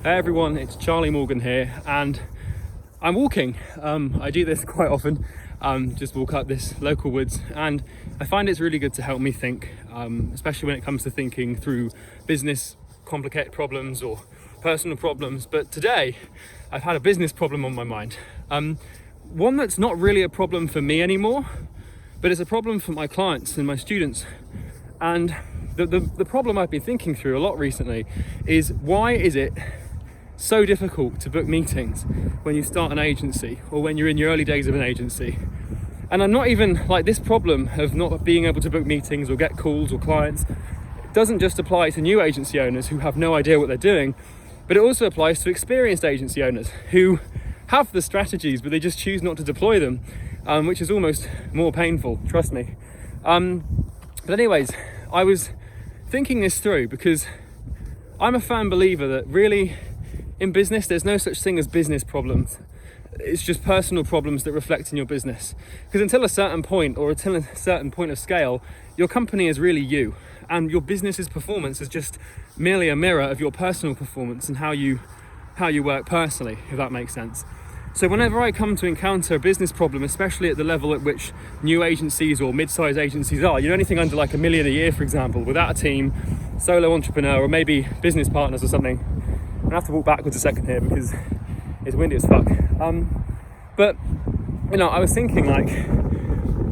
Hey everyone, it's Charlie Morgan here, and I'm walking. I do this quite often, just walk up this local woods, and I find it's really good to help me think, especially when it comes to thinking through business complicated problems or personal problems. But today I've had a business problem on my mind, one that's not really a problem for me anymore, but it's a problem for my clients and my students. And the problem I've been thinking through a lot recently is, why is it so difficult to book meetings when you start an agency or when you're in your early days of an agency? And I'm not even like, this problem of not being able to book meetings or get calls or clients, it doesn't just apply to new agency owners who have no idea what they're doing, but it also applies to experienced agency owners who have the strategies but they just choose not to deploy them, which is almost more painful, trust me. But anyways, I was thinking this through because I'm a firm believer that really in business, there's no such thing as business problems. It's just personal problems that reflect in your business. Because until a certain point, or until a certain point of scale, your company is really you. And your business's performance is just merely a mirror of your personal performance and how you work personally, if that makes sense. So whenever I come to encounter a business problem, especially at the level at which new agencies or mid-sized agencies are, anything under like $1 million a year, for example, without a team, solo entrepreneur, or maybe business partners or something. I'm gonna have to walk backwards a second here because it's windy as fuck. But I was thinking, like,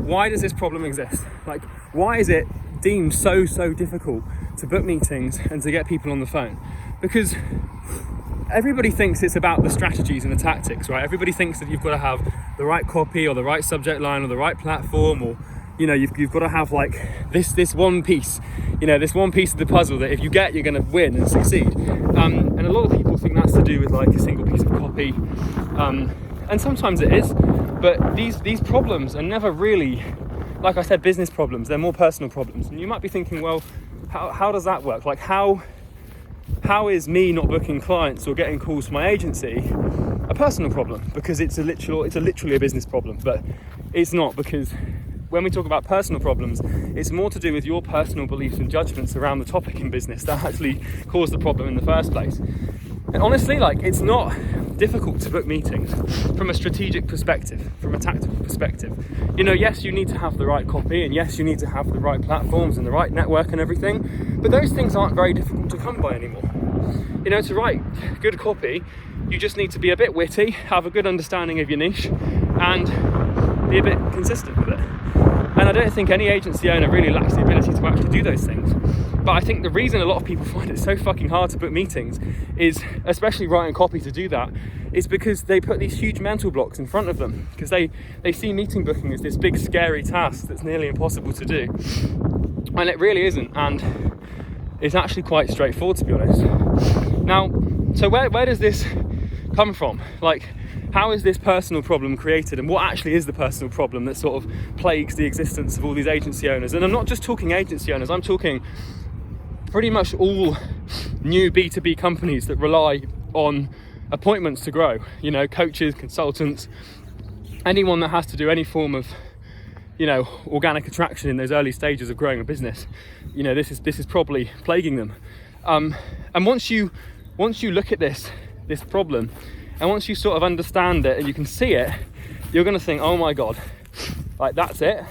why does this problem exist? Like, why is it deemed so difficult to book meetings and to get people on the phone? Because everybody thinks it's about the strategies and the tactics, right? Everybody thinks that you've got to have the right copy or the right subject line or the right platform, or you've got to have like this one piece, this one piece of the puzzle that if you get, you're going to win and succeed. And a lot of people think that's to do with like a single piece of copy, and sometimes it is. But these problems are never really, like I said, business problems. They're more personal problems. And you might be thinking, well, how does that work? Like how is me not booking clients or getting calls from my agency a personal problem? Because it's literally a business problem. But it's not, because when we talk about personal problems, it's more to do with your personal beliefs and judgments around the topic in business that actually caused the problem in the first place. And honestly, like, it's not difficult to book meetings from a strategic perspective, from a tactical perspective. Yes, you need to have the right copy, and yes, you need to have the right platforms and the right network and everything, but those things aren't very difficult to come by anymore. To write good copy, you just need to be a bit witty, have a good understanding of your niche, and be a bit consistent with it. And I don't think any agency owner really lacks the ability to actually do those things. But I think the reason a lot of people find it so fucking hard to book meetings is, especially writing copy to do that, is because they put these huge mental blocks in front of them, because they see meeting booking as this big scary task that's nearly impossible to do. And it really isn't, and it's actually quite straightforward, to be honest. Now, so where does this come from? Like, how is this personal problem created, and what actually is the personal problem that sort of plagues the existence of all these agency owners? And I'm not just talking agency owners, I'm talking pretty much all new B2B companies that rely on appointments to grow. Coaches, consultants, anyone that has to do any form of organic attraction in those early stages of growing a business. This is probably plaguing them. And once you look at this problem, and once you sort of understand it and you can see it, you're going to think, oh my God, like, that's it.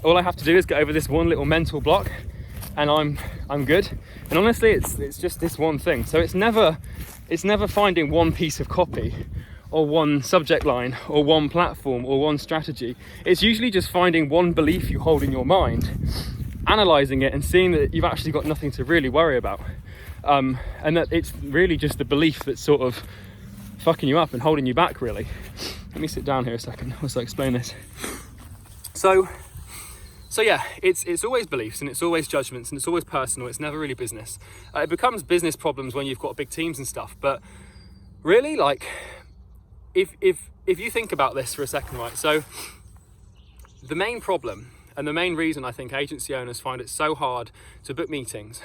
All I have to do is get over this one little mental block and I'm good. And honestly, it's just this one thing. So it's never finding one piece of copy or one subject line or one platform or one strategy. It's usually just finding one belief you hold in your mind, analysing it and seeing that you've actually got nothing to really worry about. And that it's really just the belief that's sort of fucking you up and holding you back, really. Let me sit down here a second whilst I explain this. So yeah, it's always beliefs, and it's always judgments, and it's always personal. It's never really business. It becomes business problems when you've got big teams and stuff. But really, like, if you think about this for a second, right? So the main problem, and the main reason I think agency owners find it so hard to book meetings,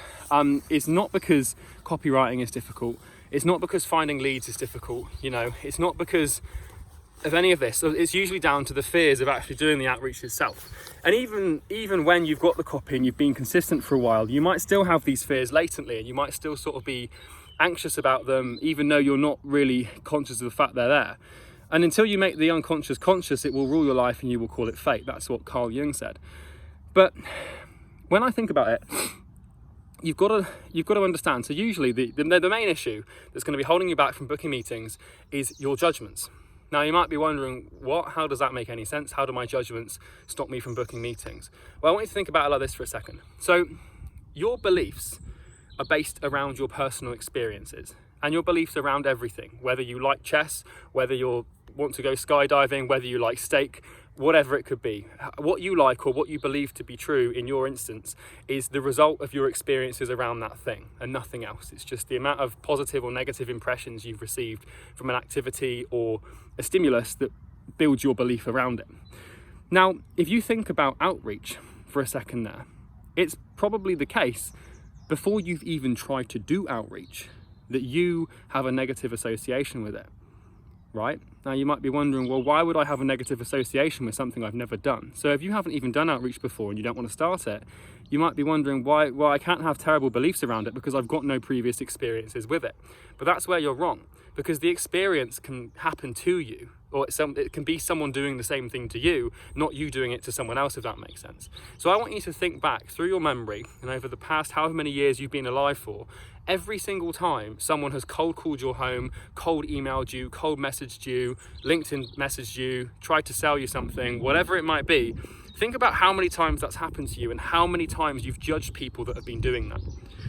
is not because copywriting is difficult. It's not because finding leads is difficult. It's not because of any of this. So it's usually down to the fears of actually doing the outreach itself. And even when you've got the copy and you've been consistent for a while, you might still have these fears latently, and you might still sort of be anxious about them, even though you're not really conscious of the fact they're there. And until you make the unconscious conscious, it will rule your life and you will call it fate. That's what Carl Jung said. But when I think about it, you've got to understand. So usually the main issue that's going to be holding you back from booking meetings is your judgments. Now you might be wondering, how does that make any sense? How do my judgments stop me from booking meetings? Well, I want you to think about it like this for a second. So your beliefs are based around your personal experiences, and your beliefs around everything, whether you like chess, whether you want to go skydiving, whether you like steak, whatever it could be. What you like or what you believe to be true in your instance is the result of your experiences around that thing and nothing else. It's just the amount of positive or negative impressions you've received from an activity or a stimulus that builds your belief around it. Now, if you think about outreach for a second there, it's probably the case before you've even tried to do outreach that you have a negative association with it. Right? Now you might be wondering, well, why would I have a negative association with something I've never done? So if you haven't even done outreach before and you don't want to start it, you might be wondering why I can't have terrible beliefs around it because I've got no previous experiences with it. But that's where you're wrong, because the experience can happen to you, or it can be someone doing the same thing to you, not you doing it to someone else, if that makes sense. So I want you to think back through your memory and over the past however many years you've been alive for, every single time someone has cold called your home, cold emailed you, cold messaged you, LinkedIn messaged you, tried to sell you something, whatever it might be, think about how many times that's happened to you and how many times you've judged people that have been doing that.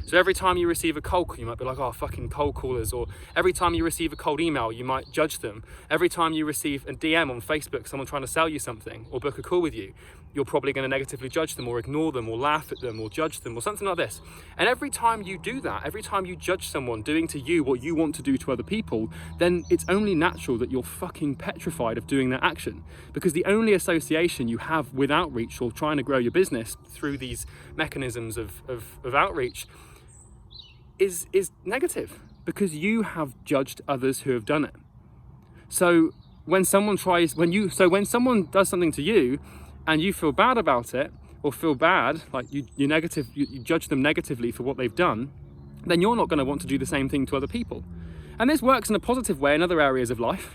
So every time you receive a cold call, you might be like, oh, fucking cold callers. Or every time you receive a cold email, you might judge them. Every time you receive a DM on Facebook, someone trying to sell you something or book a call with you, you're probably going to negatively judge them or ignore them or laugh at them or judge them or something like this. And every time you do that, every time you judge someone doing to you what you want to do to other people, then it's only natural that you're fucking petrified of doing that action. Because the only association you have with outreach or trying to grow your business through these mechanisms of outreach is negative, because you have judged others who have done it. So when someone does something to you and you feel bad about it, or feel bad, like you judge them negatively for what they've done, then you're not going to want to do the same thing to other people. And this works in a positive way in other areas of life.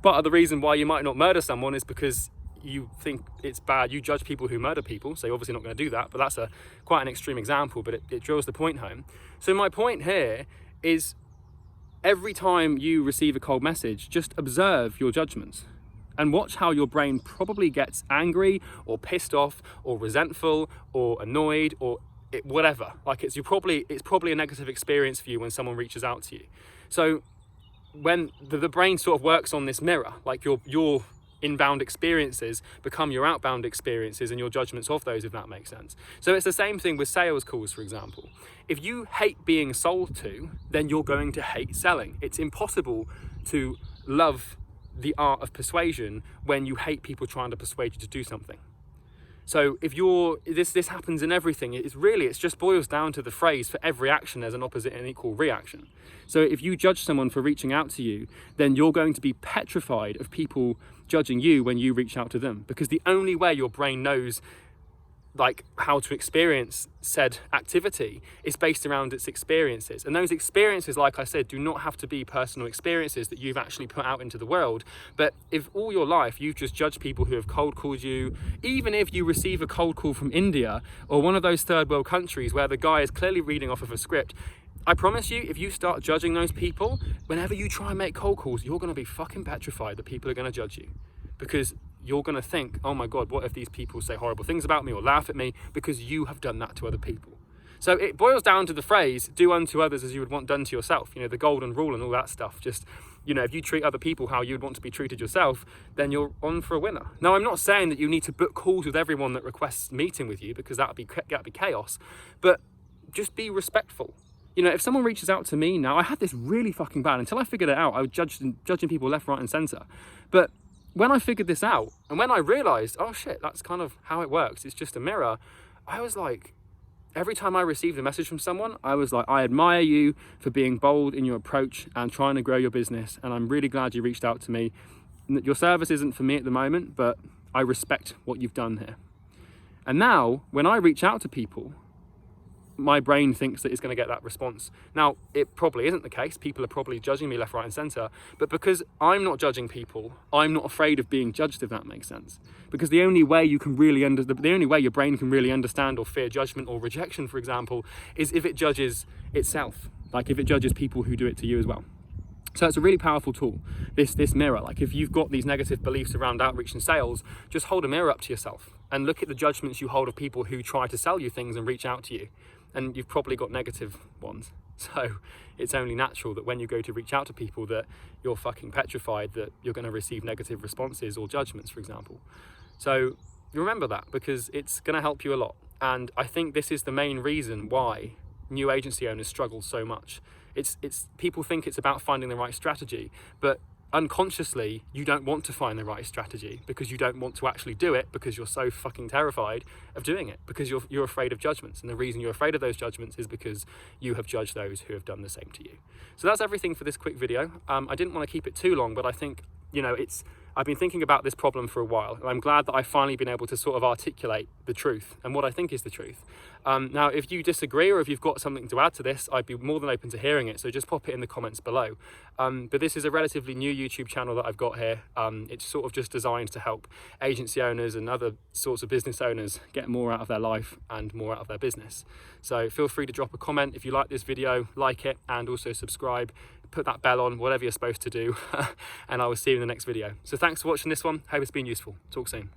Part of the reason why you might not murder someone is because you think it's bad. You judge people who murder people, so you're obviously not going to do that, but that's quite an extreme example, but it drills the point home. So my point here is, every time you receive a cold message, just observe your judgments and watch how your brain probably gets angry or pissed off or resentful or annoyed or whatever. Like it's probably a negative experience for you when someone reaches out to you. So when the brain sort of works on this mirror, like your inbound experiences become your outbound experiences and your judgments of those, if that makes sense. So it's the same thing with sales calls, for example. If you hate being sold to, then you're going to hate selling. It's impossible to love the art of persuasion when you hate people trying to persuade you to do something. So if this happens in everything, it just boils down to the phrase, for every action there's an opposite and equal reaction. So if you judge someone for reaching out to you, then you're going to be petrified of people judging you when you reach out to them, because the only way your brain knows like how to experience said activity is based around its experiences. And those experiences, like I said, do not have to be personal experiences that you've actually put out into the world. But if all your life you've just judged people who have cold called you, even if you receive a cold call from India or one of those third world countries where the guy is clearly reading off of a script, I promise you, if you start judging those people, whenever you try and make cold calls, you're going to be fucking petrified that people are going to judge you. Because you're going to think, oh my God, what if these people say horrible things about me or laugh at me, because you have done that to other people. So it boils down to the phrase, do unto others as you would want done to yourself. The golden rule and all that stuff. Just, if you treat other people how you'd want to be treated yourself, then you're on for a winner. Now, I'm not saying that you need to book calls with everyone that requests meeting with you, because that'd be chaos, but just be respectful. If someone reaches out to me now, I had this really fucking bad. Until I figured it out, I was judging people left, right and center. But when I figured this out, and when I realized, oh shit, that's kind of how it works, it's just a mirror, I was like, every time I received a message from someone, I was like, I admire you for being bold in your approach and trying to grow your business, and I'm really glad you reached out to me. Your service isn't for me at the moment, but I respect what you've done here. And now, when I reach out to people, my brain thinks that it's going to get that response. Now, it probably isn't the case. People are probably judging me left, right and center, but because I'm not judging people, I'm not afraid of being judged, if that makes sense. Because the only way you can really the only way your brain can really understand or fear judgment or rejection, for example, is if it judges itself, like if it judges people who do it to you as well. So it's a really powerful tool, this mirror. Like if you've got these negative beliefs around outreach and sales, just hold a mirror up to yourself and look at the judgments you hold of people who try to sell you things and reach out to you. And you've probably got negative ones. So it's only natural that when you go to reach out to people that you're fucking petrified that you're going to receive negative responses or judgments, for example. So remember that, because it's going to help you a lot. And I think this is the main reason why new agency owners struggle so much. It's people think it's about finding the right strategy, but unconsciously you don't want to find the right strategy because you don't want to actually do it, because you're so fucking terrified of doing it, because you're afraid of judgments. And the reason you're afraid of those judgments is because you have judged those who have done the same to you. So that's everything for this quick video. I didn't want to keep it too long, but I think, you know, I've been thinking about this problem for a while, and I'm glad that I've finally been able to sort of articulate the truth and what I think is the truth. Now, if you disagree or if you've got something to add to this, I'd be more than open to hearing it, so just pop it in the comments below. But this is a relatively new YouTube channel that I've got here. It's sort of just designed to help agency owners and other sorts of business owners get more out of their life and more out of their business. So feel free to drop a comment if you like this video, like it, and also subscribe. Put that bell on, whatever you're supposed to do, and I will see you in the next video. So thanks for watching this one. Hope it's been useful. Talk soon.